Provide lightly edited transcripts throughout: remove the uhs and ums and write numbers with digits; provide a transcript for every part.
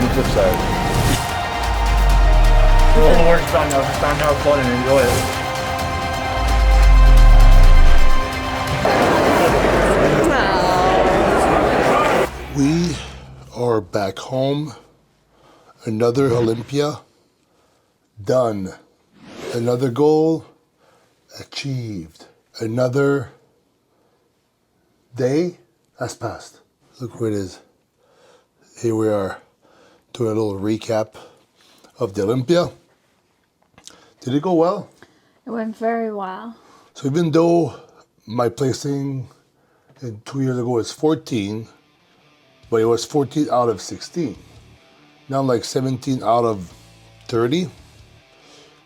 the flip side. All the work's done now. It's time to have fun and enjoy it. We are back home. Another Olympia done. Another goal achieved. Another day has passed. Look where it is. Here we are doing a little recap of the Olympia. Did it go well? It went very well. So even though my placing 2 years ago was 14, but it was 14 out of 16. Now I'm like 17 out of 30.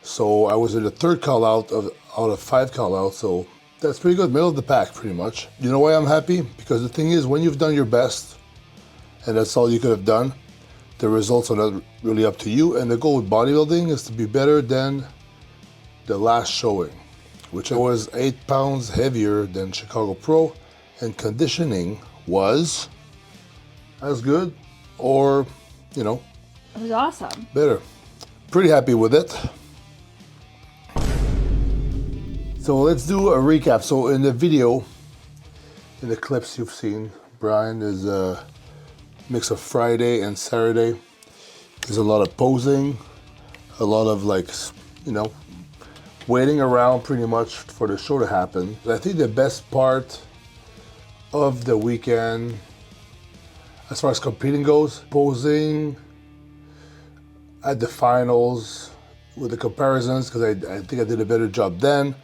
So I was in the third call out of 5 call outs. So that's pretty good, middle of the pack pretty much. You know why I'm happy? Because the thing is, when you've done your best, and that's all you could have done, the results are not really up to you. And the goal with bodybuilding is to be better than the last showing, which I was 8 pounds heavier than Chicago Pro, and conditioning was as good or, you know, it was awesome. Better. Pretty happy with it. So let's do a recap. So in the video, in the clips you've seen, Brian is a mix of Friday and Saturday. There's a lot of posing, a lot of like, you know, waiting around pretty much for the show to happen. I think the best part of the weekend, as far as competing goes, posing at the finals with the comparisons, because I think I did a better job then.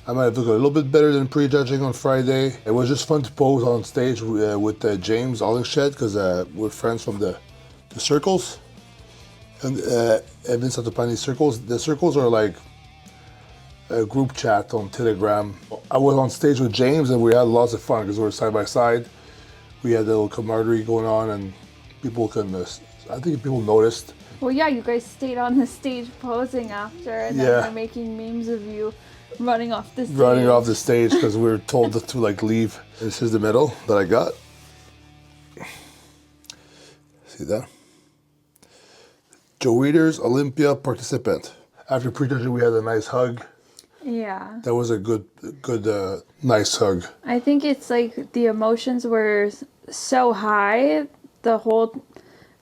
I might have looked a little bit better than prejudging on Friday. It was just fun to pose on stage with James Hollingshead, because we're friends from the circles. And Evan Centopani circles. The circles are like a group chat on Telegram. I was on stage with James and we had lots of fun because we were side by side. We had a little camaraderie going on, and people I think people noticed. Well, yeah, you guys stayed on the stage posing after, and then we're making memes of you running off the stage. Running off the stage because we were told to like leave. This is the medal that I got. See that? Joe Weider's Olympia participant. After prejudging, we had a nice hug. Yeah. That was a good, nice hug. I think it's like the emotions were so high the whole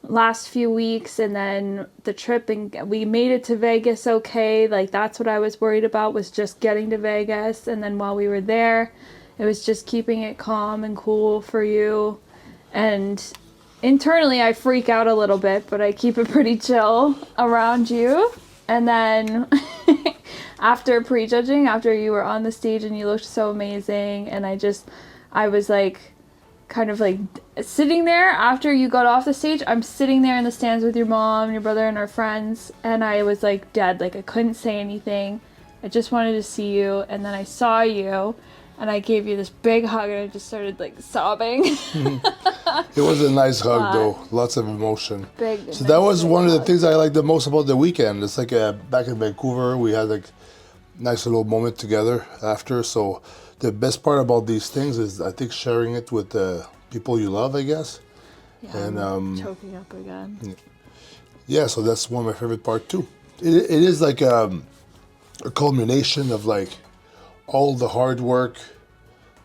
last few weeks, and then the trip, and we made it to Vegas okay. Like that's what I was worried about, was just getting to Vegas. And then while we were there, it was just keeping it calm and cool for you. And internally I freak out a little bit, but I keep it pretty chill around you. And then after prejudging, after you were on the stage and you looked so amazing, and I was like kind of like sitting there after you got off the stage. I'm sitting there in the stands with your mom, your brother, and our friends, and I was like dead. Like I couldn't say anything. I just wanted to see you, and then I saw you, and I gave you this big hug, and I just started like sobbing. It was a nice hug though, lots of emotion. Big. So that was one of the things I liked the most about the weekend. It's like back in Vancouver, we had like nice little moment together after. So the best part about these things is, I think, sharing it with the people you love, I guess. Yeah, and I'm choking up again. Yeah, so that's one of my favorite part too. It is like a culmination of like all the hard work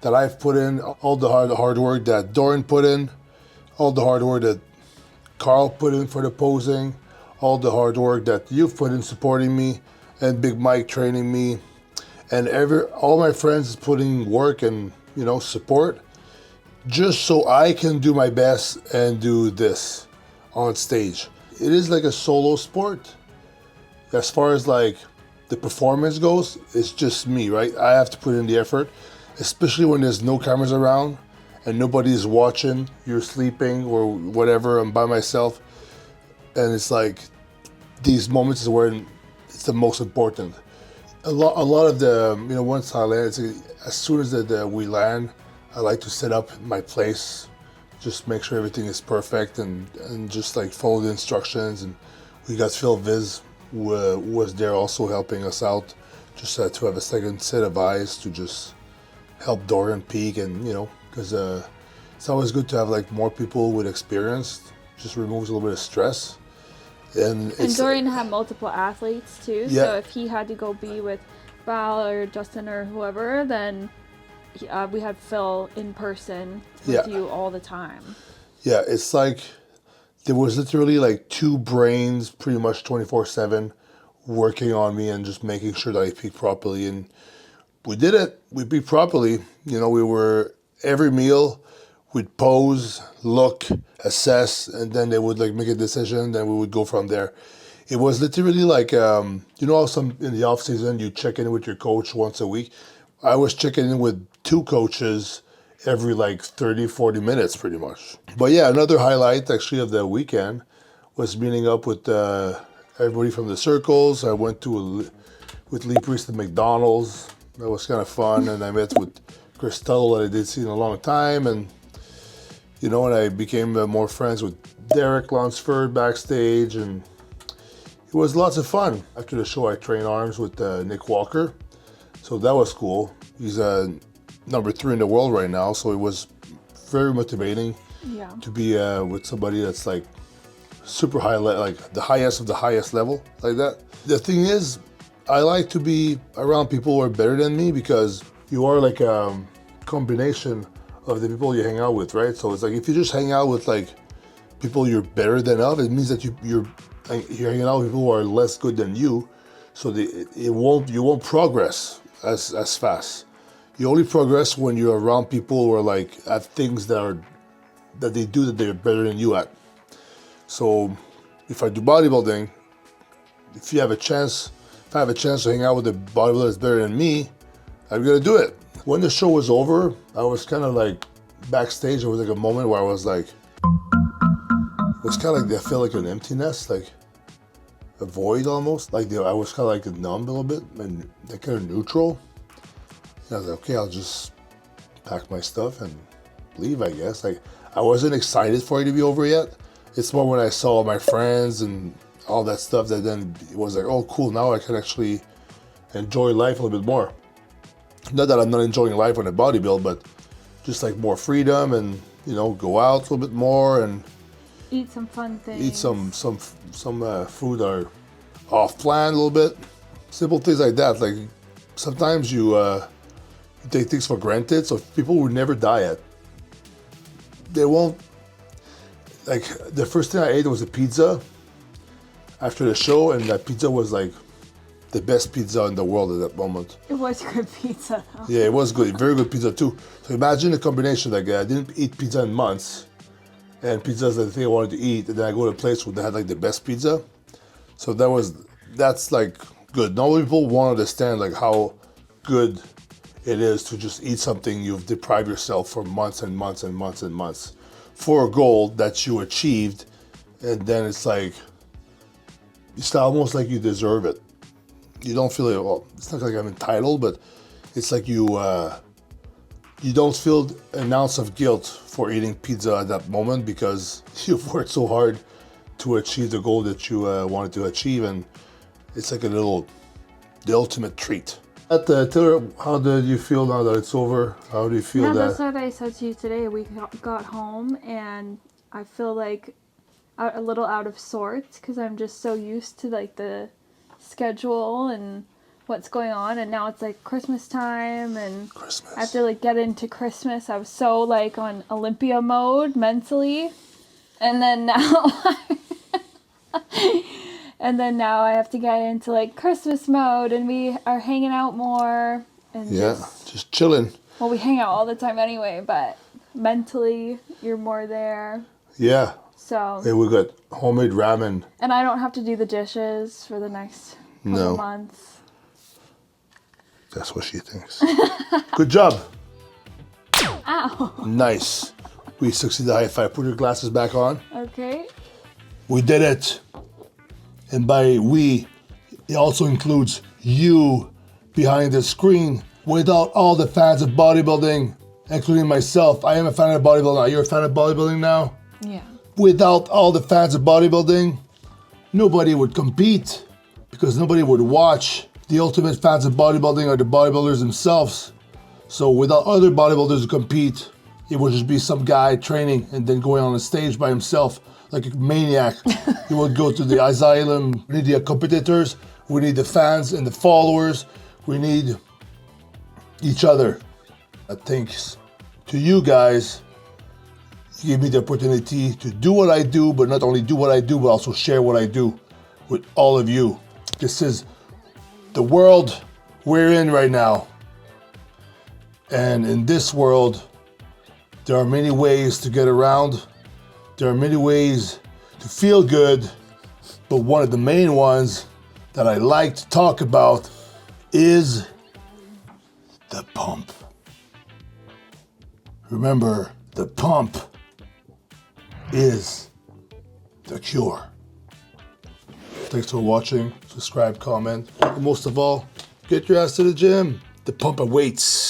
that I've put in, all the hard work that Doran put in, all the hard work that Carl put in for the posing, all the hard work that you've put in supporting me, and Big Mike training me, and all my friends putting work and, you know, support, just so I can do my best and do this on stage. It is like a solo sport. As far as like the performance goes, it's just me, right? I have to put in the effort, especially when there's no cameras around and nobody's watching, you're sleeping or whatever, I'm by myself. And it's like, these moments is where it's the most important. A lot of the, you know, once I land, as soon as we land, I like to set up my place, just make sure everything is perfect, and just like follow the instructions. And we got Phil Viz, who was there also helping us out, just to have a second set of eyes to just help Dorian peak, and, you know, because it's always good to have like more people with experience. Just removes a little bit of stress. And Dorian had multiple athletes too. Yeah. So if he had to go be with Val or Justin or whoever, then we had Phil in person with you all the time. Yeah, it's like there was literally like two brains pretty much 24/7 working on me and just making sure that I peaked properly. And we did it. We peaked properly. You know, we were every meal, we'd pose, look, assess, and then they would like make a decision. Then we would go from there. It was literally like, you know how some in the off season you check in with your coach once a week? I was checking in with two coaches every like 30, 40 minutes pretty much. But yeah, another highlight actually of the weekend was meeting up with everybody from the circles. I went to with Lee Priest at McDonald's. That was kind of fun. And I met with Christelle that I did see in a long time. And, you know, and I became more friends with Derek Lunsford backstage. And it was lots of fun. After the show, I trained arms with Nick Walker. So that was cool. He's number 3 in the world right now. So it was very motivating to be with somebody that's like super high, like the highest of the highest level like that. The thing is, I like to be around people who are better than me because you are like a combination of the people you hang out with, right? So it's like if you just hang out with like people you're better than of, it means that you're hanging out with people who are less good than you. So you won't progress as fast. You only progress when you're around people who are like at things that they do that they're better than you at. So if I do bodybuilding, if I have a chance to hang out with a bodybuilder that's better than me, I'm gonna do it. When the show was over, I was kind of like backstage. There was like a moment where I was like, it was kind of like I felt like an emptiness, like a void almost. Like I was kind of like numb a little bit and like kind of neutral. And I was like, okay, I'll just pack my stuff and leave, I guess. Like I wasn't excited for it to be over yet. It's more when I saw my friends and all that stuff that then it was like, oh, cool, now I can actually enjoy life a little bit more. Not that I'm not enjoying life on a bodybuild, but just like more freedom and, you know, go out a little bit more and eat some fun things. Eat some food that are off plan a little bit. Simple things like that. Like sometimes you take things for granted. So people would never diet. They won't. Like the first thing I ate was a pizza after the show, and that pizza was like the best pizza in the world at that moment. It was good pizza though. Yeah, it was good. Very good pizza too. So imagine the combination. Like I didn't eat pizza in months, and pizza's the thing I wanted to eat, and then I go to a place where they had like the best pizza. So that's like good. Not many people won't understand like how good it is to just eat something you've deprived yourself for months and months and months and months for a goal that you achieved, and then it's like it's almost like you deserve it. You don't feel like, well, it's not like I'm entitled, but it's like you don't feel an ounce of guilt for eating pizza at that moment because you've worked so hard to achieve the goal that you wanted to achieve, and it's like the ultimate treat. Taylor, how did you feel now that it's over? How do you feel that? That's what I said to you today. We got home and I feel like a little out of sorts because I'm just so used to like the schedule and what's going on, and now it's like Christmas time and I have to like get into Christmas. I was so like on Olympia mode mentally, and then now I have to get into like Christmas mode, and we are hanging out more and just chilling. Well, we hang out all the time anyway, but mentally you're more there. Yeah. So. Hey, we got homemade ramen. And I don't have to do the dishes for the next couple months. That's what she thinks. Good job. Ow. Nice. We succeeded. High five. Put your glasses back on. Okay. We did it. And by we, it also includes you behind the screen. Without all the fans of bodybuilding, including myself. I am a fan of bodybuilding now. You're a fan of bodybuilding now? Yeah. Without all the fans of bodybuilding, nobody would compete because nobody would watch. The ultimate fans of bodybuilding are the bodybuilders themselves. So without other bodybuilders to compete, it would just be some guy training and then going on a stage by himself like a maniac. He would go to the asylum. We need the competitors. We need the fans and the followers. We need each other. Thanks to you guys, you gave me the opportunity to do what I do, but not only do what I do, but also share what I do with all of you. This is the world we're in right now. And in this world, there are many ways to get around. There are many ways to feel good, but one of the main ones that I like to talk about is the pump. Remember, the pump is the cure. Thanks for watching. Subscribe, comment, and most of all, get your ass to the gym. The pump awaits.